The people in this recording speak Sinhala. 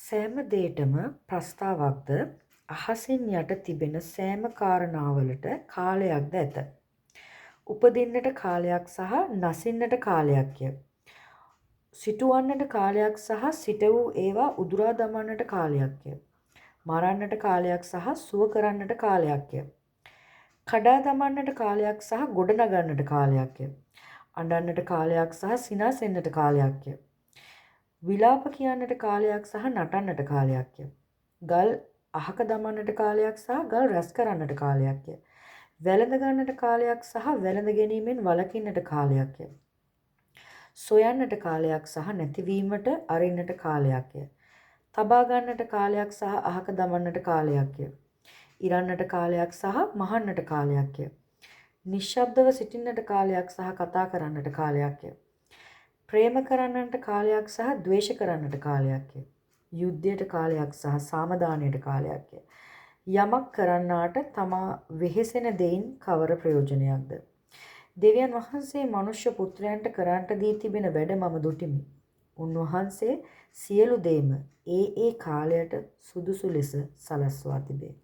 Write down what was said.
සෑම දේටම ප්‍රස්තාවක්ද අහසින් යට තිබෙන සෑම කාරණාවලට කාලයක්ද ඇත. උපදින්නට කාලයක් සහ නසින්නට කාලයක්ය. සිටුවන්නට කාලයක් සහ සිට වූ ඒවා උදුරා දමන්නට කාලයක්ය. මරන්නට කාලයක් සහ සුව කරන්නට කාලයක්ය. කඩා දමන්නට කාලයක් සහ ගොඩ නගන්නට කාලයක්ය. අඬන්නට කාලයක් සහ සිනාසෙන්නට කාලයක්ය. විලාප කියන්නට කාලයක් සහ නටන්නට කාලයක්ය. ගල් අහක දමන්නට කාලයක් සහ ගල් රැස් කරන්නට කාලයක්ය. වැළඳ ගන්නට කාලයක් සහ වැළඳ ගැනීමෙන් වළකින්නට කාලයක්ය. සොයන්නට කාලයක් සහ නැතිවීමට අරින්නට කාලයක්ය. තබා ගන්නට කාලයක් සහ අහක දමන්නට කාලයක්ය. ඉරන්නට කාලයක් සහ මහන්නට කාලයක්ය. නිශ්ශබ්දව සිටින්නට කාලයක් සහ කතා කරන්නට කාලයක්ය. ප්‍රේම කරන්නට කාලයක් සහ ද්වේෂ කරන්නට කාලයක්ය. යුද්ධයට කාලයක් සහ සාමදානයට කාලයක්ය. යමක් කරන්නාට තමා වෙහෙසෙන දෙයින් කවර ප්‍රයෝජනයක්ද? දෙවියන් වහන්සේ මනුෂ්‍ය පුත්‍රයන්ට කරන්නට දී තිබෙන වැඩ මම දුටිමි. උන්වහන්සේ සියලු දේම ඒ කාලයට සුදුසු ලෙස සලස්වා තිබේ.